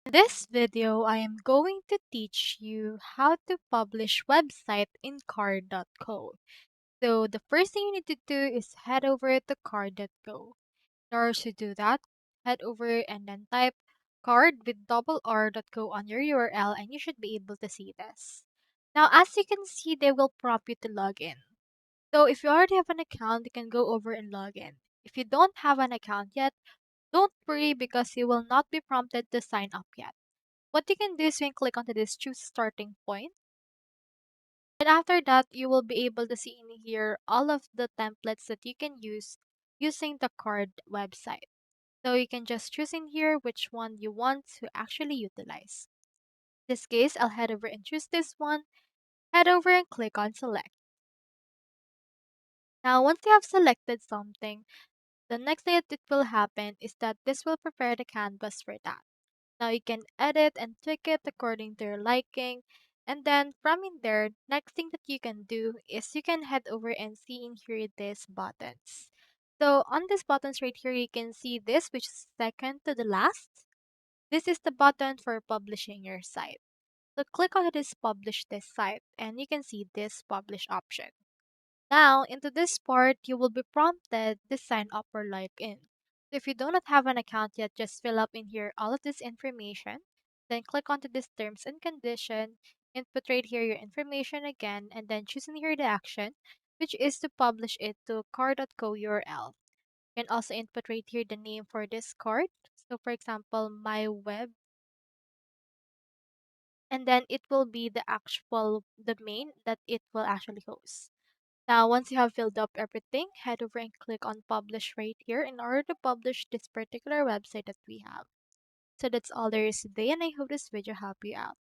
In this video, I am going to teach you how to publish website in card.co. So the first thing you need to do is head over to card.co. In order to do that, head over and then type card with double r.co on your URL and you should be able to see this. Now as you can see, they will prompt you to log in. So if you already have an account, you can go over and log in. If you don't have an account yet, don't worry because you will not be prompted to sign up yet. What you can do is you can click onto this choose starting point. And after that, you will be able to see in here all of the templates that you can use using the card website. So you can just choose in here which one you want to actually utilize. In this case, I'll head over and choose this one. Head over and click on select. Now, once you have selected something, the next thing that it will happen is that this will prepare the canvas for that. Now you can edit and tweak it according to your liking. And then from in there, next thing that you can do is you can head over and see in here these buttons. So on these buttons right here, you can see this, which is second to the last. This is the button for publishing your site. So click on this publish this site and you can see this publish option. Now, into this part, you will be prompted to sign up or log in. So if you do not have an account yet, just fill up in here all of this information. Then click onto this terms and condition, input right here your information again, and then choose in here the action, which is to publish it to card.co URL. You can also input right here the name for this card. So for example, my web, and then it will be the actual domain that it will actually host. Now, once you have filled up everything, head over and click on publish right here in order to publish this particular website that we have. So that's all there is today, and I hope this video helped you out.